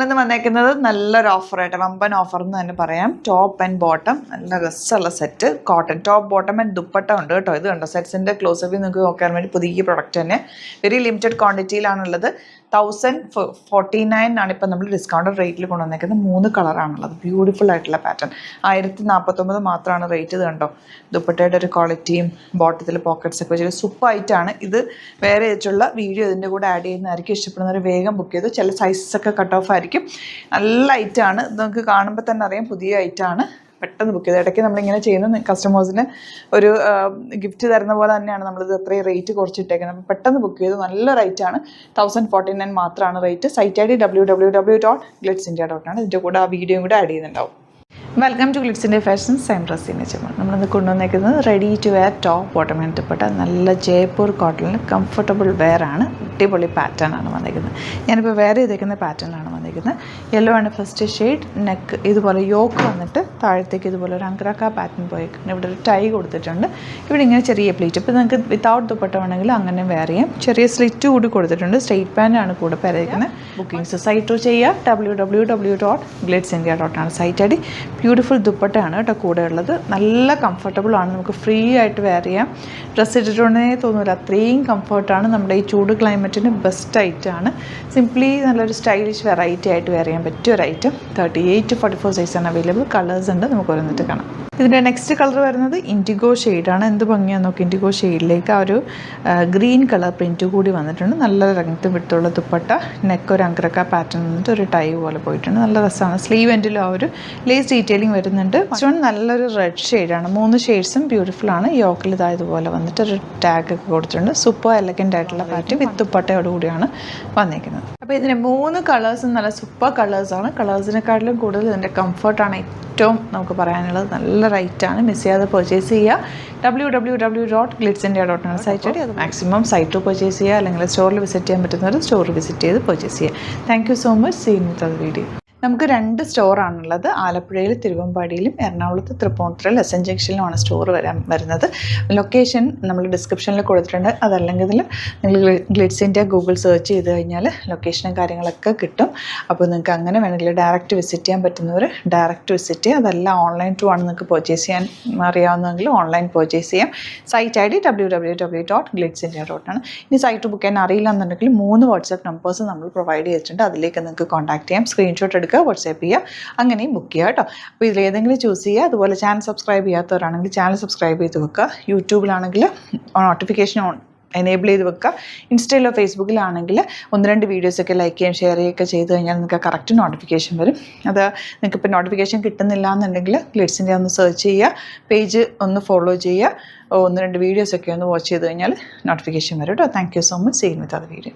ഇന്ന് വന്നേക്കുന്നത് നല്ലൊരു ഓഫറായിട്ട് വമ്പൻ ഓഫർ എന്ന് തന്നെ പറയാം. ടോപ്പ് ആൻഡ് ബോട്ടം നല്ല രസമുള്ള set cotton top bottom and dupatta ഉണ്ട് കേട്ടോ. ഇത് കണ്ടോ സെറ്റ്സിൻ്റെ ക്ലോസപ്പിൽ നിങ്ങൾക്ക് നോക്കാൻ വേണ്ടി പുതിയ പ്രൊഡക്റ്റ് തന്നെ വെരി ലിമിറ്റഡ് ക്വാണ്ടിറ്റിയിലാണുള്ളത്. 1049 ആണ് ഇപ്പം നമ്മൾ ഡിസ്കൗണ്ടഡ് റേറ്റിൽ കൊണ്ടുവന്നേക്കുന്നത്. 3 കളറാണുള്ളത്. ബ്യൂട്ടിഫുൾ ആയിട്ടുള്ള പാറ്റേൺ. 1049 മാത്രമാണ് റേറ്റ്. ഇത് കണ്ടോ ദുപ്പട്ടയുടെ ഒരു ക്വാളിറ്റിയും ബോട്ടത്തിൽ പോക്കറ്റ്സ് ഒക്കെ വെച്ചിട്ട് സൂപ്പറായിട്ടാണ്. ഇത് വേറെ വെച്ചുള്ള വീഡിയോ ഇതിൻ്റെ കൂടെ ആഡ് ചെയ്യുന്നതായിരിക്കും. ഇഷ്ടപ്പെടുന്നവർ വേഗം ബുക്ക് ചെയ്തു. ചില സൈസസ് ഒക്കെ കട്ട് ഓഫ് ആയിരിക്കും. നല്ല ഐറ്റമാണ്. ഇത് നമുക്ക് കാണുമ്പോൾ തന്നെ അറിയാം പുതിയ ഐറ്റമാണ്. പെട്ടെന്ന് ബുക്ക് ചെയ്ത് ഇടയ്ക്ക് നമ്മളിങ്ങനെ ചെയ്യുന്ന കസ്റ്റമേഴ്സിന് ഒരു ഗിഫ്റ്റ് തരുന്ന പോലെ തന്നെയാണ് നമ്മളിത് അത്രയും റേറ്റ് കുറച്ചിട്ടേക്കുന്നത്. അപ്പോൾ പെട്ടെന്ന് ബുക്ക് ചെയ്തു. നല്ല റേറ്റാണ്. 1049 മാത്രമാണ് റേറ്റ്. Site ID www.glitzindia.com. ഇതിൻ്റെ കൂടെ ആ വീഡിയോയും കൂടെ ആഡ് ചെയ്യുന്നുണ്ടാവും. വെൽക്കം ടു ഗ്ലിറ്റ്സിൻ്റെ ഫാഷൻസ്. ഐം റസീന ചെമ്മൺ. നമ്മളിന്ന് കൊണ്ടുവന്നേക്കുന്നത് ready to wear top bottom ഇട്ടപ്പെട്ട നല്ല ജയ്പൂർ കോട്ടണിൽ കംഫർട്ടബിൾ വെയർ ആണ്. അടിപൊളി പാറ്റേൺ ആണ് വന്നിരിക്കുന്നത്. ഞാനിപ്പോൾ വെയർ ചെയ്തേക്കുന്ന പാറ്റേൺ ആണ് വന്നിരിക്കുന്നത്. യെല്ലോ ആണ് ഫസ്റ്റ് ഷെയ്ഡ്. നെക്ക് ഇതുപോലെ യോക്ക് വന്നിട്ട് താഴത്തേക്ക് ഇതുപോലെ ഒരു അങ്ക്രാക്ക പാറ്റേൺ പോയേക്കുന്നത്. ഇവിടെ ഒരു ടൈ കൊടുത്തിട്ടുണ്ട്. ഇവിടെ ഇങ്ങനെ ചെറിയ പ്ലീറ്റ്. ഇപ്പോൾ നിങ്ങൾക്ക് വിത്തൗട്ട് ദുപ്പട്ട വേണമെങ്കിൽ അങ്ങനെ വെയർ ചെയ്യാം. ചെറിയ സ്ലിറ്റ് കൂടി കൊടുത്തിട്ടുണ്ട്. സ്ട്രെയിറ്റ് പാൻ്റാണ് കൂടെ പറയുന്നത്. ബുക്കിംഗ്സ് സൈറ്റ് ചെയ്യുക www.glitzindia.com സൈറ്റ് ID. ബ്യൂട്ടിഫുൾ ദുപ്പട്ടയാണ് കേട്ടോ കൂടെ ഉള്ളത്. നല്ല കംഫർട്ടബിൾ ആണ്. നമുക്ക് ഫ്രീ ആയിട്ട് വെയർ ചെയ്യാം. ഡ്രസ്സ് ഇട്ടിട്ടുണ്ടേ തോന്നില്ല, അത്രയും കംഫർട്ടാണ്. നമ്മുടെ ഈ ചൂട് ക്ലൈമറ്റിന് ബെസ്റ്റ് ഐറ്റമാണ്. സിംപ്ലി നല്ലൊരു സ്റ്റൈലിഷ് വെറൈറ്റി ആയിട്ട് വെയർ ചെയ്യാൻ പറ്റിയ ഒരു ഐറ്റം. 38 to 44 സൈസാണ് അവൈലബിൾ. കളേഴ്സ് ഉണ്ട്. നമുക്ക് ഓരോന്നിട്ട് കാണാം. ഇതിൻ്റെ നെക്സ്റ്റ് കളർ വരുന്നത് ഇൻഡിഗോ ഷെയ്ഡാണ്. എന്ത് ഭംഗിയാന്ന് നോക്കി. ഇൻഡിഗോ ഷെയ്ഡിലേക്ക് ആ ഒരു ഗ്രീൻ കളർ പ്രിൻറ്റ് കൂടി വന്നിട്ടുണ്ട്. നല്ല ലെങ്ത്ത് വിട്ടുള്ള ദുപ്പട്ട. നെക്ക് ഒരു അങ്ക്രക്ക പാറ്റേൺ വന്നിട്ട് ഒരു ടൈ പോലെ പോയിട്ടുണ്ട്. നല്ല രസമാണ്. സ്ലീവ് എൻഡിലും ആ ഒരു ലേസ് ഡീറ്റെയിലിംഗ് വരുന്നുണ്ട്. നല്ലൊരു റെഡ് ഷെയ്ഡാണ്. 3 ഷെയ്ഡ്സും ബ്യൂട്ടിഫുൾ ആണ്. യോക്കിൽ ഇതായതുപോലെ വന്നിട്ട് ഒരു ടാഗ് ഒക്കെ കൊടുത്തിട്ടുണ്ട്. സൂപ്പർ എലഗൻ്റ് ആയിട്ടുള്ള പാറ്റേൺ വിത്ത് ദുപ്പട്ടയോട് കൂടിയാണ് വന്നിരിക്കുന്നത്. അപ്പോൾ ഇതിന് 3 കളേഴ്സും നല്ല സൂപ്പർ കളേഴ്സാണ്. കളേഴ്സിനെക്കാട്ടിലും കൂടുതൽ ഇതിൻ്റെ കംഫർട്ടാണ് ഏറ്റവും നമുക്ക് പറയാനുള്ളത്. നല്ല റൈറ്റാണ്. മിസ് ചെയ്യാതെ പർച്ചേസ് ചെയ്യുക. www.glitzindia.com site ID. അത് മാക്സിമം സൈറ്റ് പർച്ചേസ് ചെയ്യുക. അല്ലെങ്കിൽ സ്റ്റോറിൽ വിസിറ്റ് ചെയ്യാൻ പറ്റുന്നവർ സ്റ്റോറിൽ വിസിറ്റ് ചെയ്ത് പർച്ചേസ് ചെയ്യുക. Thank you so much. See you with the video. നമുക്ക് 2 സ്റ്റോറാണുള്ളത്. ആലപ്പുഴയിൽ തിരുവമ്പാടിയിലും എറണാകുളത്ത് തൃപ്പൂണിത്തുറയിൽ എസ്.എൻ. ജംഗ്ഷനിലുമാണ് സ്റ്റോർ വരുന്നത്. ലൊക്കേഷൻ നമ്മൾ ഡിസ്ക്രിപ്ഷനിൽ കൊടുത്തിട്ടുണ്ട്. അതല്ലെങ്കിൽ നിങ്ങൾ ഗ്ലിറ്റ്സ് ഇന്ത്യ ഗൂഗിൾ സെർച്ച് ചെയ്ത് കഴിഞ്ഞാൽ ലൊക്കേഷനും കാര്യങ്ങളൊക്കെ കിട്ടും. അപ്പോൾ നിങ്ങൾക്ക് അങ്ങനെ വേണമെങ്കിൽ ഡയറക്റ്റ് വിസിറ്റ് ചെയ്യാൻ പറ്റുന്നവർ ഡയറക്റ്റ് വിസിറ്റ് ചെയ്യുക. അതല്ല ഓൺലൈൻ ത്രൂ ആണ് നിങ്ങൾക്ക് പർച്ചേസ് ചെയ്യാൻ അറിയാവുന്നതെങ്കിൽ ഓൺലൈൻ പർച്ചേസ് ചെയ്യാം. Site ID www.glitzindia.com. ഇനി സൈറ്റ് ബുക്ക് ചെയ്യാൻ അറിയില്ല എന്നുണ്ടെങ്കിൽ 3 വാട്സാപ്പ് നമ്പേഴ്സ് നമ്മൾ പ്രൊവൈഡ് ചെയ്തിട്ടുണ്ട്. അതിലേക്ക് നിങ്ങൾക്ക് കോൺടാക്ട് ചെയ്യാം. സ്ക്രീൻഷോട്ട് എടുക്കുക, വാട്സാപ്പ് ചെയ്യുക, അങ്ങനെയും ബുക്ക് ചെയ്യുക കേട്ടോ. അപ്പോൾ ഇതിലേതെങ്കിലും ചൂസ് ചെയ്യുക. അതുപോലെ ചാനൽ സബ്സ്ക്രൈബ് ചെയ്യാത്തവരാണെങ്കിൽ ചാനൽ സബ്സ്ക്രൈബ് ചെയ്ത് വെക്കുക. യൂട്യൂബിലാണെങ്കിൽ നോട്ടിഫിക്കേഷൻ എനേബിൾ ചെയ്ത് വെക്കുക. ഇൻസ്റ്റയിലോ ഫേസ്ബുക്കിലാണെങ്കിൽ 1-2 വീഡിയോസൊക്കെ ലൈക്ക് ചെയ്യുകയും ഷെയർ ചെയ്യുകയൊക്കെ ചെയ്ത് കഴിഞ്ഞാൽ നിങ്ങൾക്ക് കറക്റ്റ് നോട്ടിഫിക്കേഷൻ വരും. അത് നിങ്ങൾക്ക് ഇപ്പോൾ നോട്ടിഫിക്കേഷൻ കിട്ടുന്നില്ല എന്നുണ്ടെങ്കിൽ ഗ്ലിറ്റ്സിൻ്റെ ഒന്ന് സെർച്ച് ചെയ്യുക, പേജ് ഒന്ന് ഫോളോ ചെയ്യുക, 1-2 വീഡിയോസൊക്കെ ഒന്ന് വാച്ച് ചെയ്ത് കഴിഞ്ഞാൽ നോട്ടിഫിക്കേഷൻ വരും കേട്ടോ. Thank you so much. See you with the video.